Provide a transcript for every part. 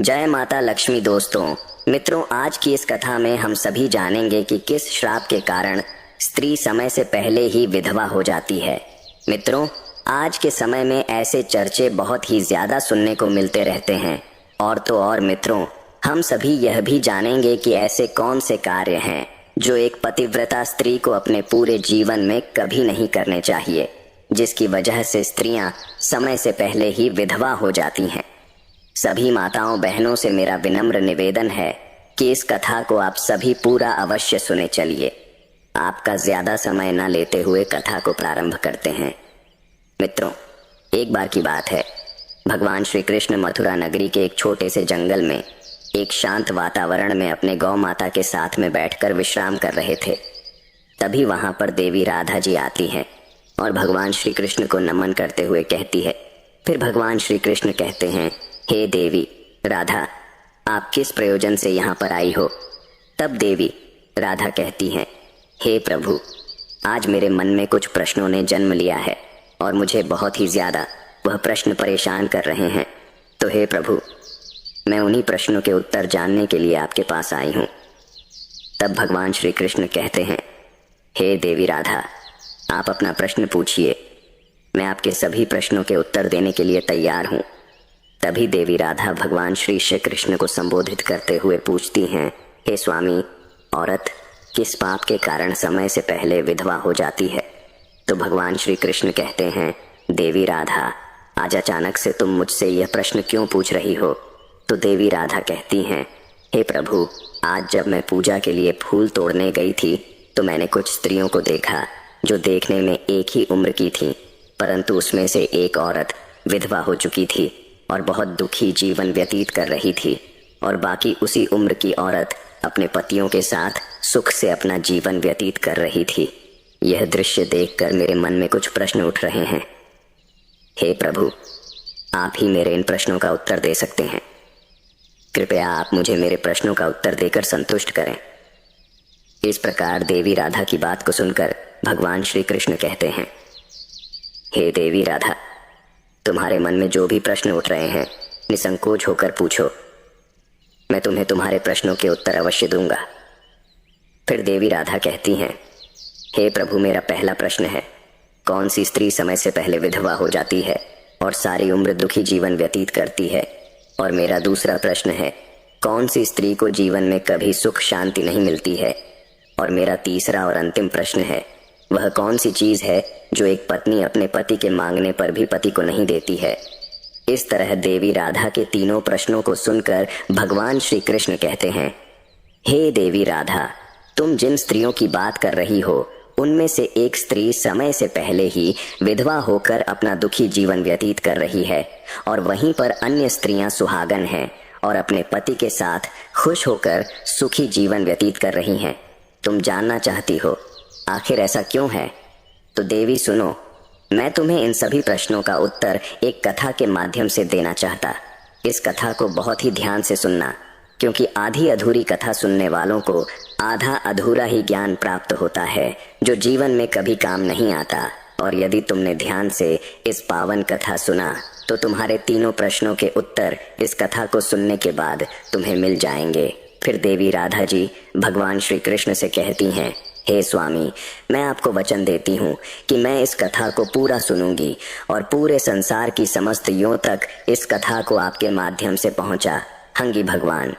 जय माता लक्ष्मी। दोस्तों मित्रों, आज की इस कथा में हम सभी जानेंगे कि किस श्राप के कारण स्त्री समय से पहले ही विधवा हो जाती है। मित्रों, आज के समय में ऐसे चर्चे बहुत ही ज्यादा सुनने को मिलते रहते हैं। और तो और मित्रों, हम सभी यह भी जानेंगे कि ऐसे कौन से कार्य हैं जो एक पतिव्रता स्त्री को अपने पूरे जीवन में कभी नहीं करने चाहिए, जिसकी वजह से स्त्रियां समय से पहले ही विधवा हो जाती हैं। सभी माताओं बहनों से मेरा विनम्र निवेदन है कि इस कथा को आप सभी पूरा अवश्य सुने। चलिए आपका ज्यादा समय न लेते हुए कथा को प्रारंभ करते हैं। मित्रों, एक बार की बात है, भगवान श्री कृष्ण मथुरा नगरी के एक छोटे से जंगल में एक शांत वातावरण में अपने गौ माता के साथ में बैठकर विश्राम कर रहे थे। तभी वहां पर देवी राधा जी आती हैं और भगवान श्री कृष्ण को नमन करते हुए कहती है। फिर भगवान श्री कृष्ण कहते हैं, हे देवी राधा, आप किस प्रयोजन से यहाँ पर आई हो? तब देवी राधा कहती हैं, हे प्रभु, आज मेरे मन में कुछ प्रश्नों ने जन्म लिया है और मुझे बहुत ही ज्यादा वह प्रश्न परेशान कर रहे हैं। तो हे प्रभु, मैं उन्हीं प्रश्नों के उत्तर जानने के लिए आपके पास आई हूँ। तब भगवान श्री कृष्ण कहते हैं, हे देवी राधा, आप अपना प्रश्न पूछिए, मैं आपके सभी प्रश्नों के उत्तर देने के लिए तैयार हूँ। तभी देवी राधा भगवान श्री कृष्ण को संबोधित करते हुए पूछती हैं, हे स्वामी, औरत किस पाप के कारण समय से पहले विधवा हो जाती है? तो भगवान श्री कृष्ण कहते हैं, देवी राधा, आज अचानक से तुम मुझसे यह प्रश्न क्यों पूछ रही हो? तो देवी राधा कहती हैं, हे प्रभु, आज जब मैं पूजा के लिए फूल तोड़ने गई थी तो मैंने कुछ स्त्रियों को देखा जो देखने में एक ही उम्र की थी, परंतु उसमें से एक औरत विधवा हो चुकी थी और बहुत दुखी जीवन व्यतीत कर रही थी, और बाकी उसी उम्र की औरत अपने पतियों के साथ सुख से अपना जीवन व्यतीत कर रही थी। यह दृश्य देखकर मेरे मन में कुछ प्रश्न उठ रहे हैं। हे प्रभु, आप ही मेरे इन प्रश्नों का उत्तर दे सकते हैं। कृपया आप मुझे मेरे प्रश्नों का उत्तर देकर संतुष्ट करें। इस प्रकार देवी राधा की बात को सुनकर भगवान श्री कृष्ण कहते हैं, हे देवी राधा, तुम्हारे मन में जो भी प्रश्न उठ रहे हैं निसंकोच होकर पूछो, मैं तुम्हें तुम्हारे प्रश्नों के उत्तर अवश्य दूंगा। फिर देवी राधा कहती हैं, हे प्रभु, मेरा पहला प्रश्न है, कौन सी स्त्री समय से पहले विधवा हो जाती है और सारी उम्र दुखी जीवन व्यतीत करती है? और मेरा दूसरा प्रश्न है, कौन सी स्त्री को जीवन में कभी सुख शांति नहीं मिलती है? और मेरा तीसरा और अंतिम प्रश्न है, वह कौन सी चीज है जो एक पत्नी अपने पति के मांगने पर भी पति को नहीं देती है? इस तरह देवी राधा के तीनों प्रश्नों को सुनकर भगवान श्री कृष्ण कहते हैं, हे देवी राधा, तुम जिन स्त्रियों की बात कर रही हो उनमें से एक स्त्री समय से पहले ही विधवा होकर अपना दुखी जीवन व्यतीत कर रही है, और वहीं पर अन्य स्त्रियां सुहागन हैं और अपने पति के साथ खुश होकर सुखी जीवन व्यतीत कर रही हैं। तुम जानना चाहती हो आखिर ऐसा क्यों है? तो देवी सुनो, मैं तुम्हें इन सभी प्रश्नों का उत्तर एक कथा के माध्यम से देना चाहता। इस कथा को बहुत ही ध्यान से सुनना, क्योंकि आधी अधूरी कथा सुनने वालों को आधा अधूरा ही ज्ञान प्राप्त होता है जो जीवन में कभी काम नहीं आता। और यदि तुमने ध्यान से इस पावन कथा सुना तो तुम्हारे तीनों प्रश्नों के उत्तर इस कथा को सुनने के बाद तुम्हें मिल जाएंगे। फिर देवी राधा जी भगवान श्री कृष्ण से कहती हैं, हे स्वामी, मैं आपको वचन देती हूँ कि मैं इस कथा को पूरा सुनूंगी और पूरे संसार की समस्त यों तक इस कथा को आपके माध्यम से पहुंचा हंगी भगवान।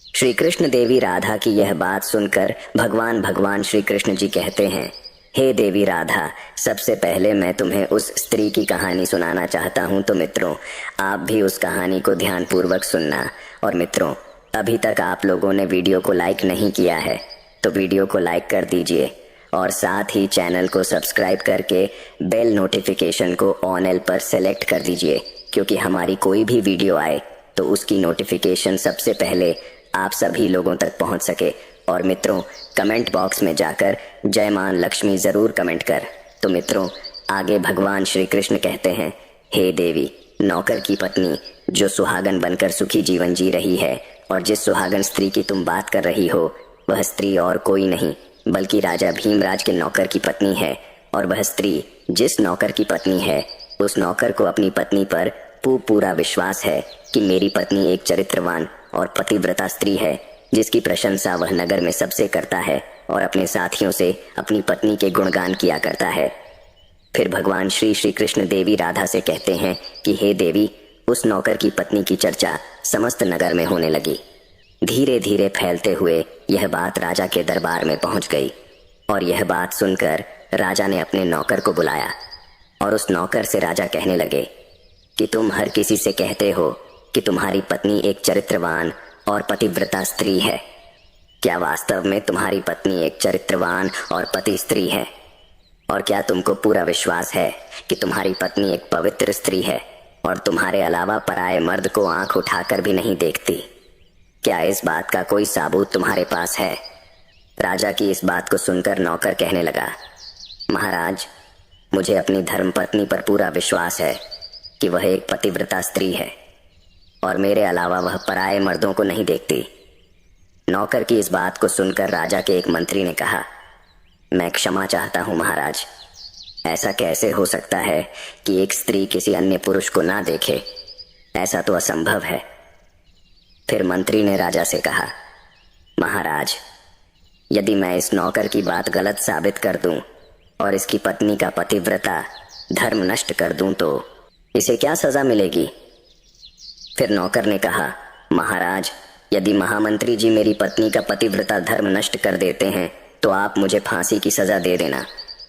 श्री कृष्ण देवी राधा की यह बात सुनकर भगवान श्री कृष्ण जी कहते हैं, हे देवी राधा, सबसे पहले मैं तुम्हें उस स्त्री की कहानी सुनाना चाहता हूँ। तो मित्रों, आप भी उस कहानी को ध्यानपूर्वक सुनना। और मित्रों, अभी तक आप लोगों ने वीडियो को लाइक नहीं किया है तो वीडियो को लाइक कर दीजिए और साथ ही चैनल को सब्सक्राइब करके बेल नोटिफिकेशन को ऑल पर सेलेक्ट कर दीजिए, क्योंकि हमारी कोई भी वीडियो आए तो उसकी नोटिफिकेशन सबसे पहले आप सभी लोगों तक पहुंच सके। और मित्रों, कमेंट बॉक्स में जाकर जय मां लक्ष्मी जरूर कमेंट कर। तो मित्रों, आगे भगवान श्री कृष्ण कहते हैं, हे देवी, नौकर की पत्नी जो सुहागन बनकर सुखी जीवन जी रही है, और जिस सुहागन स्त्री की तुम बात कर रही हो वह स्त्री और कोई नहीं बल्कि राजा भीमराज के नौकर की पत्नी है। और वह स्त्री जिस नौकर की पत्नी है उस नौकर को अपनी पत्नी पर पूरा विश्वास है कि मेरी पत्नी एक चरित्रवान और पतिव्रता स्त्री है, जिसकी प्रशंसा वह नगर में सबसे करता है और अपने साथियों से अपनी पत्नी के गुणगान किया करता है। फिर भगवान श्री कृष्ण देवी राधा से कहते हैं कि हे देवी, उस नौकर की पत्नी की चर्चा समस्त नगर में होने लगी। धीरे धीरे फैलते हुए यह बात राजा के दरबार में पहुंच गई और यह बात सुनकर राजा ने अपने नौकर को बुलाया और उस नौकर से राजा कहने लगे कि तुम हर किसी से कहते हो कि तुम्हारी पत्नी एक चरित्रवान और पतिव्रता स्त्री है। क्या वास्तव में तुम्हारी पत्नी एक चरित्रवान और पति स्त्री है? और क्या तुमको पूरा विश्वास है कि तुम्हारी पत्नी एक पवित्र स्त्री है और तुम्हारे अलावा पराये मर्द को आंख उठाकर भी नहीं देखती? क्या इस बात का कोई सबूत तुम्हारे पास है? राजा की इस बात को सुनकर नौकर कहने लगा, महाराज, मुझे अपनी धर्मपत्नी पर पूरा विश्वास है कि वह एक पतिव्रता स्त्री है और मेरे अलावा वह पराये मर्दों को नहीं देखती। नौकर की इस बात को सुनकर राजा के एक मंत्री ने कहा, मैं क्षमा चाहता हूं महाराज, ऐसा कैसे हो सकता है कि एक स्त्री किसी अन्य पुरुष को ना देखे? ऐसा तो असंभव है। फिर मंत्री ने राजा से कहा, महाराज, यदि मैं इस नौकर की बात गलत साबित कर दूं और इसकी पत्नी का पतिव्रता धर्म नष्ट कर दूं तो इसे क्या सजा मिलेगी? फिर नौकर ने कहा, महाराज, यदि महामंत्री जी मेरी पत्नी का पतिव्रता धर्म नष्ट कर देते हैं तो आप मुझे फांसी की सजा दे देना,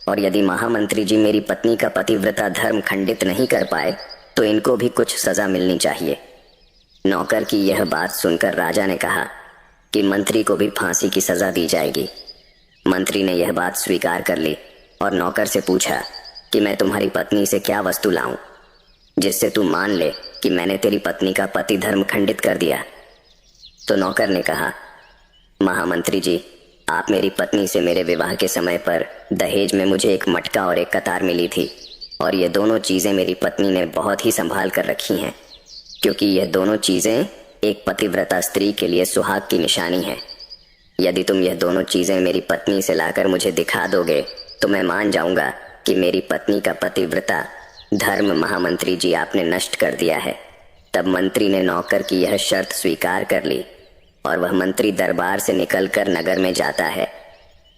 और यदि महामंत्री जी मेरी पत्नी का पतिव्रता धर्म खंडित नहीं कर पाए तो इनको भी कुछ सजा मिलनी चाहिए। नौकर की यह बात सुनकर राजा ने कहा कि मंत्री को भी फांसी की सजा दी जाएगी। मंत्री ने यह बात स्वीकार कर ली और नौकर से पूछा कि मैं तुम्हारी पत्नी से क्या वस्तु लाऊं जिससे तू मान ले कि मैंने तेरी पत्नी का पति धर्म खंडित कर दिया। तो नौकर ने कहा, महामंत्री जी, आप मेरी पत्नी से मेरे विवाह के समय पर दहेज में मुझे एक मटका और एक कतार मिली थी, और ये दोनों चीजें मेरी पत्नी ने बहुत ही संभाल कर रखी हैं, क्योंकि यह दोनों चीजें एक पतिव्रता स्त्री के लिए सुहाग की निशानी है। यदि तुम यह दोनों चीजें मेरी पत्नी से लाकर मुझे दिखा दोगे तो मैं मान जाऊंगा कि मेरी पत्नी का पतिव्रता धर्म महामंत्री जी आपने नष्ट कर दिया है। तब मंत्री ने नौकर की यह शर्त स्वीकार कर ली और वह मंत्री दरबार से निकलकर नगर में जाता है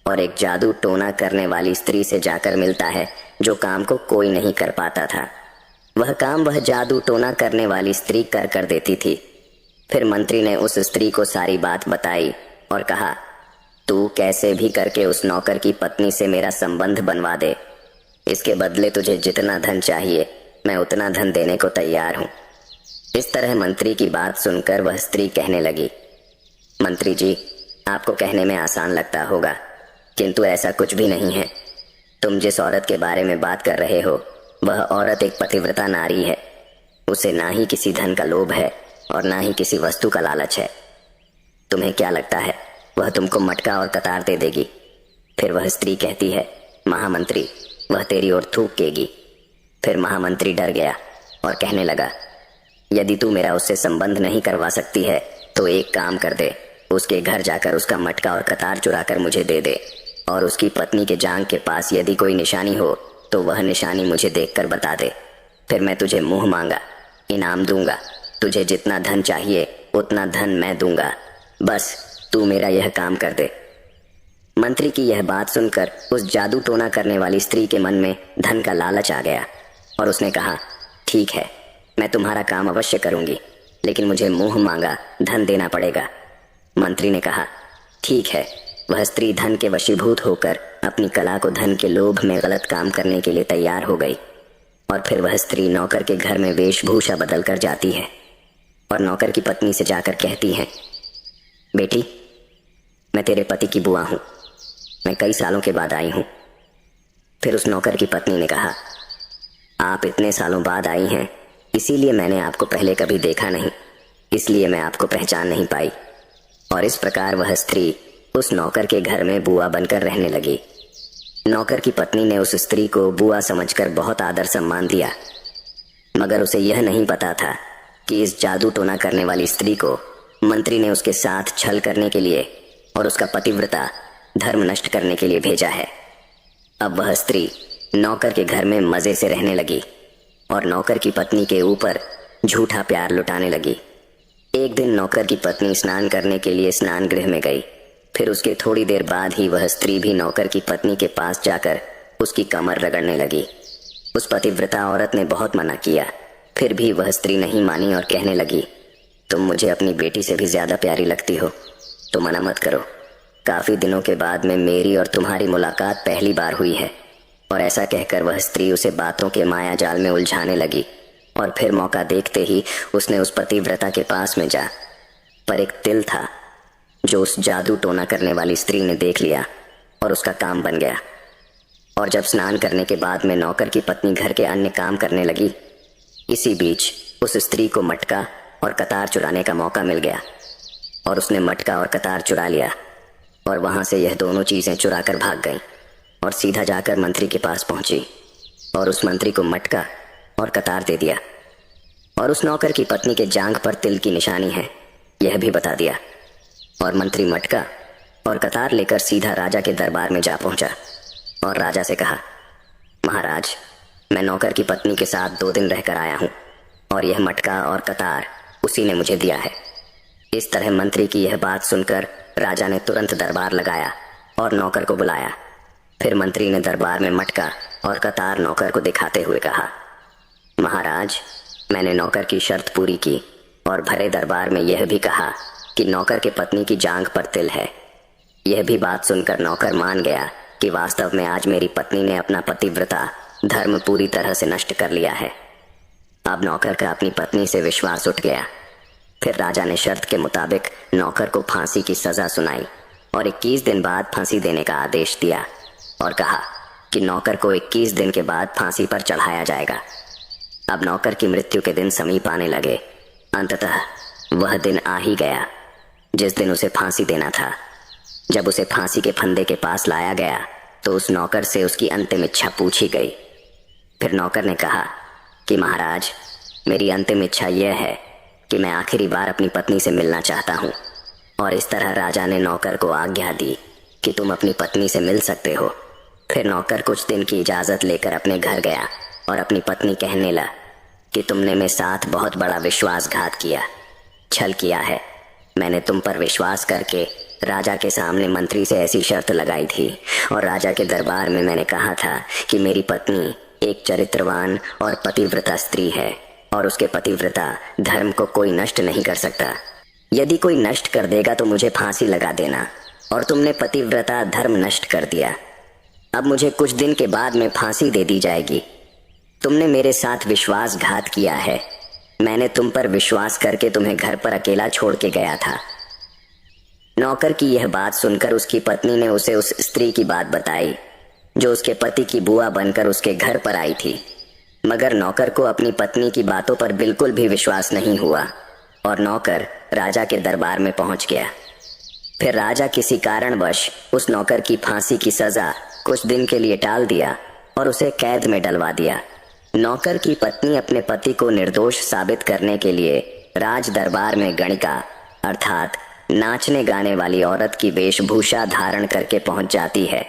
और एक जादू टोना करने वाली स्त्री से जाकर मिलता है जो काम को कोई नहीं कर पाता था। वह काम वह जादू टोना करने वाली स्त्री कर देती थी। फिर मंत्री ने उस स्त्री को सारी बात बताई और कहा, तू कैसे भी करके उस नौकर की पत्नी से मेरा संबंध बनवा दे। इसके बदले तुझे जितना धन चाहिए मैं उतना धन देने को तैयार हूं। इस तरह मंत्री की बात सुनकर वह स्त्री कहने लगी, मंत्री जी, आपको कहने में आसान लगता होगा, किंतु ऐसा कुछ भी नहीं है। तुम जिस औरत के बारे में बात कर रहे हो वह औरत एक पतिव्रता नारी है। उसे ना ही किसी धन का लोभ है और ना ही किसी वस्तु का लालच है। तुम्हें क्या लगता है वह तुमको मटका और कतार दे देगी? फिर वह स्त्री कहती है, महामंत्री, वह तेरी ओर थूकेगी। फिर महामंत्री डर गया और कहने लगा, यदि तू मेरा उससे संबंध नहीं करवा सकती है तो एक काम कर दे, उसके घर जाकर उसका मटका और कतार चुरा कर मुझे दे दे, और उसकी पत्नी के जांघ के पास यदि कोई निशानी हो तो वह निशानी मुझे देखकर बता दे। फिर मैं तुझे मुंह मांगा इनाम दूंगा। तुझे जितना धन चाहिए उतना धन मैं दूंगा, बस तू मेरा यह काम कर दे। मंत्री की यह बात सुनकर उस जादू टोना करने वाली स्त्री के मन में धन का लालच आ गया और उसने कहा, ठीक है, मैं तुम्हारा काम अवश्य करूंगी, लेकिन मुझे मुंह मांगा धन देना पड़ेगा। मंत्री ने कहा, ठीक है। वह स्त्री धन के वशीभूत होकर अपनी कला को धन के लोभ में गलत काम करने के लिए तैयार हो गई और फिर वह स्त्री नौकर के घर में वेशभूषा बदल कर जाती है और नौकर की पत्नी से जाकर कहती है, बेटी, मैं तेरे पति की बुआ हूं, मैं कई सालों के बाद आई हूं। फिर उस नौकर की पत्नी ने कहा, आप इतने सालों बाद आई हैं, इसीलिए मैंने आपको पहले कभी देखा नहीं, इसलिए मैं आपको पहचान नहीं पाई। और इस प्रकार वह स्त्री उस नौकर के घर में बुआ बनकर रहने लगी। नौकर की पत्नी ने उस स्त्री को बुआ समझकर बहुत आदर सम्मान दिया, मगर उसे यह नहीं पता था कि इस जादू टोना करने वाली स्त्री को मंत्री ने उसके साथ छल करने के लिए और उसका पतिव्रता धर्म नष्ट करने के लिए भेजा है। अब वह स्त्री नौकर के घर में मजे से रहने लगी और नौकर की पत्नी के ऊपर झूठा प्यार लुटाने लगी। एक दिन नौकर की पत्नी स्नान करने के लिए स्नान गृह में गई। फिर उसके थोड़ी देर बाद ही वह स्त्री भी नौकर की पत्नी के पास जाकर उसकी कमर रगड़ने लगी। उस पतिव्रता औरत ने बहुत मना किया, फिर भी वह स्त्री नहीं मानी और कहने लगी, तुम मुझे अपनी बेटी से भी ज्यादा प्यारी लगती हो, तो मना मत करो। काफी दिनों के बाद में मेरी और तुम्हारी मुलाकात पहली बार हुई है। और ऐसा कहकर वह स्त्री उसे बातों के माया जाल में उलझाने लगी और फिर मौका देखते ही उसने उस पतिव्रता के पास में जा, पर एक तिल था जो उस जादू टोना करने वाली स्त्री ने देख लिया और उसका काम बन गया। और जब स्नान करने के बाद में नौकर की पत्नी घर के अन्य काम करने लगी, इसी बीच उस स्त्री को मटका और कतार चुराने का मौका मिल गया और उसने मटका और कतार चुरा लिया और वहां से यह दोनों चीजें चुरा कर भाग गईं और सीधा जाकर मंत्री के पास पहुंची और उस मंत्री को मटका और कतार दे दिया और उस नौकर की पत्नी के जांघ पर तिल की निशानी है यह भी बता दिया। और मंत्री मटका और कतार लेकर सीधा राजा के दरबार में जा पहुंचा और राजा से कहा, महाराज, मैं नौकर की पत्नी के साथ 2 दिन रहकर आया हूं और यह मटका और कतार उसी ने मुझे दिया है। इस तरह मंत्री की यह बात सुनकर राजा ने तुरंत दरबार लगाया और नौकर को बुलाया। फिर मंत्री ने दरबार में मटका और कतार नौकर को दिखाते हुए कहा, महाराज, मैंने नौकर की शर्त पूरी की और भरे दरबार में यह भी कहा कि नौकर के पत्नी की जांघ पर तिल है। यह भी बात सुनकर नौकर मान गया कि वास्तव में आज मेरी पत्नी ने अपना पतिव्रता धर्म पूरी तरह से नष्ट कर लिया है। अब नौकर का अपनी पत्नी से विश्वास उठ गया। फिर राजा ने शर्त के मुताबिक नौकर को फांसी की सजा सुनाई और 21 दिन बाद फांसी देने का आदेश दिया और कहा कि नौकर को 21 दिन के बाद फांसी पर चढ़ाया जाएगा। अब नौकर की मृत्यु के दिन समीप आने लगे। अंततः वह दिन आ ही गया जिस दिन उसे फांसी देना था। जब उसे फांसी के फंदे के पास लाया गया तो उस नौकर से उसकी अंतिम इच्छा पूछी गई। फिर नौकर ने कहा कि महाराज, मेरी अंतिम इच्छा यह है कि मैं आखिरी बार अपनी पत्नी से मिलना चाहता हूँ। और इस तरह राजा ने नौकर को आज्ञा दी कि तुम अपनी पत्नी से मिल सकते हो। फिर नौकर कुछ दिन की इजाजत लेकर अपने घर गया और अपनी पत्नी कहने लगा कि तुमने मेरे साथ बहुत बड़ा विश्वासघात किया, छल किया है। मैंने तुम पर विश्वास करके राजा के सामने मंत्री से ऐसी शर्त लगाई थी और राजा के दरबार में मैंने कहा था कि मेरी पत्नी एक चरित्रवान और पतिव्रता स्त्री है और उसके पतिव्रता धर्म को कोई नष्ट नहीं कर सकता। यदि कोई नष्ट कर देगा तो मुझे फांसी लगा देना। और तुमने पतिव्रता धर्म नष्ट कर दिया। अब मुझे कुछ दिन के बाद में फांसी दे दी जाएगी। तुमने मेरे साथ विश्वासघात किया है। मैंने तुम पर विश्वास करके तुम्हें घर पर अकेला छोड़ के गया था। नौकर की यह बात सुनकर उसकी पत्नी ने उसे उस स्त्री की बात बताई जो उसके पति की बुआ बनकर उसके घर पर आई थी। मगर नौकर को अपनी पत्नी की बातों पर बिल्कुल भी विश्वास नहीं हुआ और नौकर राजा के दरबार में पहुंच गया। फिर राजा किसी कारणवश उस नौकर की फांसी की सजा कुछ दिन के लिए टाल दिया और उसे कैद में डलवा दिया। नौकर की पत्नी अपने पति को निर्दोष साबित करने के लिए राज दरबार में गणिका अर्थात नाचने गाने वाली औरत की वेशभूषा धारण करके पहुंच जाती है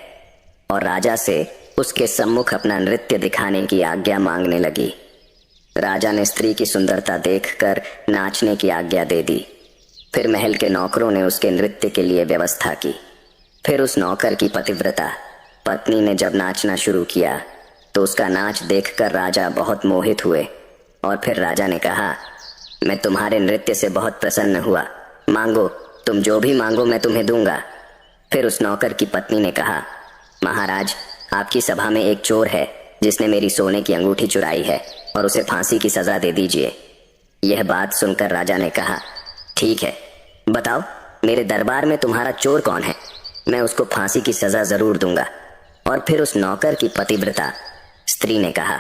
और राजा से उसके सम्मुख अपना नृत्य दिखाने की आज्ञा मांगने लगी। राजा ने स्त्री की सुंदरता देखकर नाचने की आज्ञा दे दी। फिर महल के नौकरों ने उसके नृत्य के लिए व्यवस्था की। फिर उस नौकर की पतिव्रता पत्नी ने जब नाचना शुरू किया तो उसका नाच देखकर राजा बहुत मोहित हुए और फिर राजा ने कहा, मैं तुम्हारे नृत्य से बहुत प्रसन्न हुआ, मांगो, तुम जो भी मांगो मैं तुम्हें दूंगा। फिर उस नौकर की पत्नी ने कहा, महाराज, आपकी सभा में एक चोर है जिसने मेरी सोने की अंगूठी चुराई है और उसे फांसी की सजा दे दीजिए। यह बात सुनकर राजा ने कहा, ठीक है, बताओ मेरे दरबार में तुम्हारा चोर कौन है, मैं उसको फांसी की सजा जरूर दूंगा। और फिर उस नौकर की पतिव्रता स्त्री ने कहा,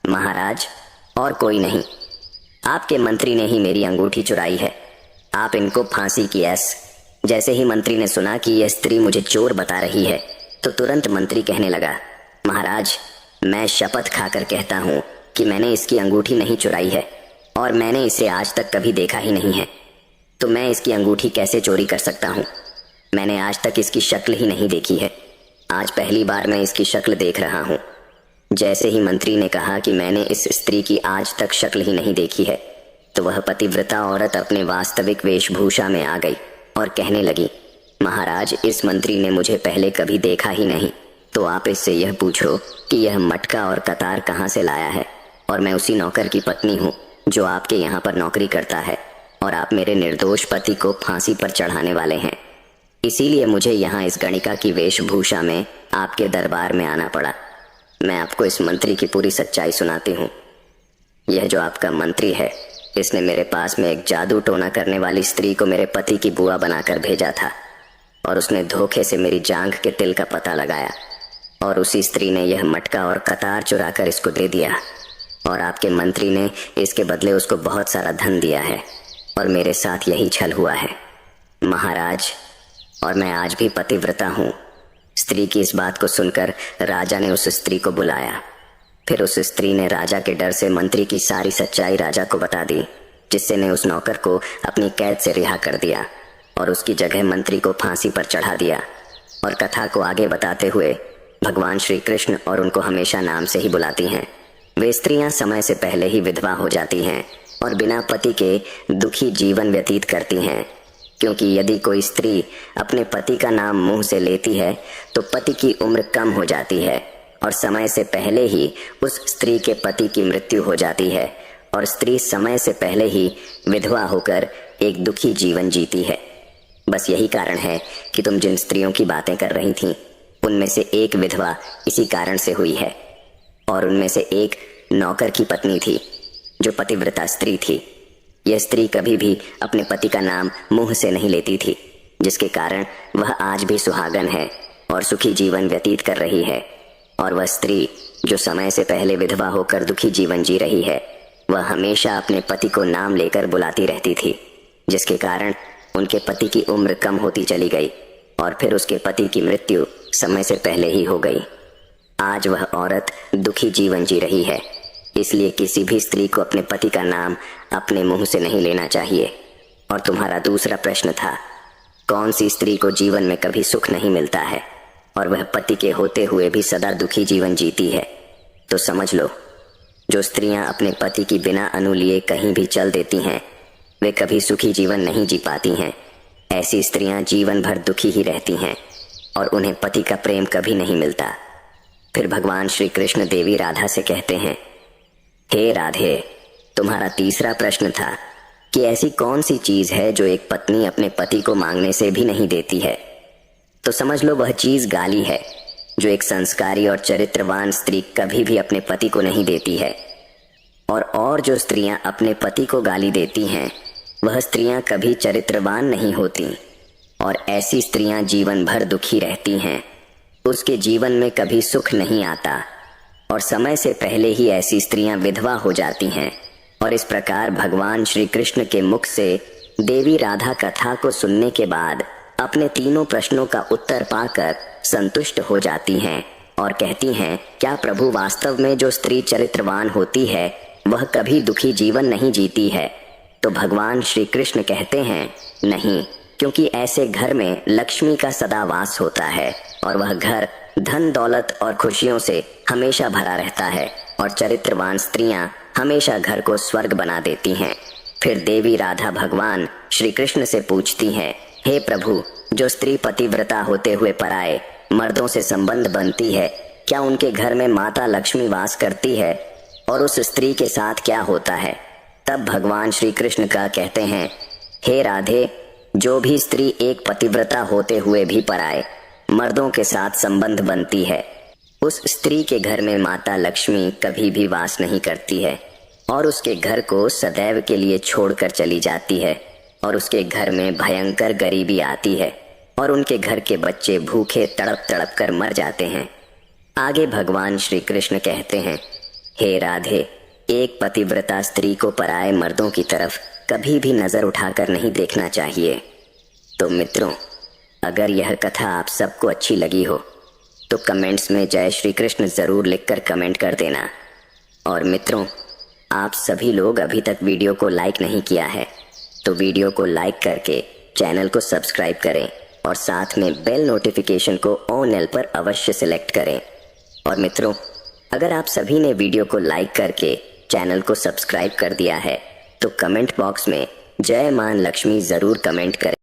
महाराज, और कोई नहीं, आपके मंत्री ने ही मेरी अंगूठी चुराई है, आप इनको फांसी की ऐस। जैसे ही मंत्री ने सुना कि यह स्त्री मुझे चोर बता रही है तो तुरंत मंत्री कहने लगा, महाराज, मैं शपथ खाकर कहता हूं कि मैंने इसकी अंगूठी नहीं चुराई है और मैंने इसे आज तक कभी देखा ही नहीं है, तो मैं इसकी अंगूठी कैसे चोरी कर सकता हूं। मैंने आज तक इसकी शक्ल ही नहीं देखी है, आज पहली बार मैं इसकी शक्ल देख रहा हूं। जैसे ही मंत्री ने कहा कि मैंने इस स्त्री की आज तक शक्ल ही नहीं देखी है तो वह पतिव्रता औरत अपने वास्तविक वेशभूषा में आ गई और कहने लगी, महाराज, इस मंत्री ने मुझे पहले कभी देखा ही नहीं, तो आप इससे यह पूछो कि यह मटका और कतार कहाँ से लाया है। और मैं उसी नौकर की पत्नी हूँ जो आपके यहाँ पर नौकरी करता है, और आप मेरे निर्दोष पति को फांसी पर चढ़ाने वाले हैं। इसीलिए मुझे यहाँ इस गणिका की वेशभूषा में आपके दरबार में आना पड़ा। मैं आपको इस मंत्री की पूरी सच्चाई सुनाती हूँ। यह जो आपका मंत्री है, इसने मेरे पास में एक जादू टोना करने वाली स्त्री को मेरे पति की बुआ बनाकर भेजा था, और उसने धोखे से मेरी जांघ के तिल का पता लगाया, और उसी स्त्री ने यह मटका और कतार चुरा कर इसको दे दिया, और आपके मंत्री ने इसके बदले उसको बहुत सारा धन दिया है, और मेरे साथ यही छल हुआ है महाराज। और मैं आज भी पतिव्रता हूँ। स्त्री की इस बात को सुनकर राजा ने उस स्त्री को बुलाया। फिर उस स्त्री ने राजा के डर से मंत्री की सारी सच्चाई राजा को बता दी, जिससे ने उस नौकर को अपनी कैद से रिहा कर दिया और उसकी जगह मंत्री को फांसी पर चढ़ा दिया। और कथा को आगे बताते हुए भगवान श्री कृष्ण और उनको हमेशा नाम से ही बुलाती हैं। वे स्त्रियां समय से पहले ही विधवा हो जाती हैं और बिना पति के दुखी जीवन व्यतीत करती हैं, क्योंकि यदि कोई स्त्री अपने पति का नाम मुंह से लेती है तो पति की उम्र कम हो जाती है और समय से पहले ही उस स्त्री के पति की मृत्यु हो जाती है, और स्त्री समय से पहले ही विधवा होकर एक दुखी जीवन जीती है। बस यही कारण है कि तुम जिन स्त्रियों की बातें कर रही थीं, उनमें से एक विधवा इसी कारण से हुई है, और उनमें से एक नौकर की पत्नी थी जो पतिव्रता स्त्री थी। यह स्त्री कभी भी अपने पति का नाम मुंह से नहीं लेती थी, जिसके कारण वह आज भी सुहागन है और सुखी जीवन व्यतीत कर रही है। और वह स्त्री जो समय से पहले विधवा होकर दुखी जीवन जी रही है, वह हमेशा अपने पति को नाम लेकर बुलाती रहती थी, जिसके कारण उनके पति की उम्र कम होती चली गई और फिर उसके पति की मृत्यु समय से पहले ही हो गई। आज वह औरत दुखी जीवन जी रही है, इसलिए किसी भी स्त्री को अपने पति का नाम अपने मुंह से नहीं लेना चाहिए। और तुम्हारा दूसरा प्रश्न था, कौन सी स्त्री को जीवन में कभी सुख नहीं मिलता है और वह पति के होते हुए भी सदा दुखी जीवन जीती है। तो समझ लो, जो स्त्रियां अपने पति की बिना अनुलिए कहीं भी चल देती हैं, वे कभी सुखी जीवन नहीं जी पाती हैं। ऐसी स्त्रियां जीवन भर दुखी ही रहती हैं और उन्हें पति का प्रेम कभी नहीं मिलता। फिर भगवान श्री कृष्ण देवी राधा से कहते हैं, हे राधे, तुम्हारा तीसरा प्रश्न था कि ऐसी कौन सी चीज है जो एक पत्नी अपने पति को मांगने से भी नहीं देती है। तो समझ लो, वह चीज गाली है जो एक संस्कारी और चरित्रवान स्त्री कभी भी अपने पति को नहीं देती है। और जो स्त्रियां अपने पति को गाली देती हैं, वह स्त्रियां कभी चरित्रवान नहीं होती, और ऐसी स्त्रियां जीवन भर दुखी रहती हैं। उसके जीवन में कभी सुख नहीं आता और समय से पहले ही ऐसी स्त्रियां विधवा हो जाती हैं। और इस प्रकार भगवान श्री कृष्ण के मुख से देवी राधा कथा को सुनने के बाद अपने तीनों प्रश्नों का उत्तर पाकर संतुष्ट हो जाती हैं और कहती हैं, क्या प्रभु वास्तव में जो स्त्री चरित्रवान होती है वह कभी दुखी जीवन नहीं जीती है? तो भगवान श्री कृष्ण कहते हैं, नहीं, क्योंकि ऐसे घर में लक्ष्मी का सदा वास होता है और वह घर धन दौलत और खुशियों से हमेशा भरा रहता है, और चरित्रवान स्त्रियां हमेशा घर को स्वर्ग बना देती हैं। फिर देवी राधा भगवान श्री कृष्ण से पूछती हैं, हे प्रभु, जो स्त्री पतिव्रता होते हुए पराए मर्दों से संबंध बनती है, क्या उनके घर में माता लक्ष्मी वास करती है और उस स्त्री के साथ क्या होता है? तब भगवान श्री कृष्ण का कहते हैं, हे राधे, जो भी स्त्री एक पतिव्रता होते हुए भी पराए मर्दों के साथ संबंध बनती है, उस स्त्री के घर में माता लक्ष्मी कभी भी वास नहीं करती है और उसके घर को सदैव के लिए छोड़कर चली जाती है, और उसके घर में भयंकर गरीबी आती है और उनके घर के बच्चे भूखे तड़प तड़प कर मर जाते हैं। आगे भगवान श्री कृष्ण कहते हैं, हे राधे, एक पतिव्रता स्त्री को पराए मर्दों की तरफ कभी भी नजर उठाकर नहीं देखना चाहिए। तो मित्रों, अगर यह कथा आप सबको अच्छी लगी हो तो कमेंट्स में जय श्री कृष्ण जरूर लिखकर कमेंट कर देना। और मित्रों, आप सभी लोग अभी तक वीडियो को लाइक नहीं किया है तो वीडियो को लाइक करके चैनल को सब्सक्राइब करें और साथ में बेल नोटिफिकेशन को ऑन एल पर अवश्य सिलेक्ट करें। और मित्रों, अगर आप सभी ने वीडियो को लाइक करके चैनल को सब्सक्राइब कर दिया है तो कमेंट बॉक्स में जय मां लक्ष्मी जरूर कमेंट करें।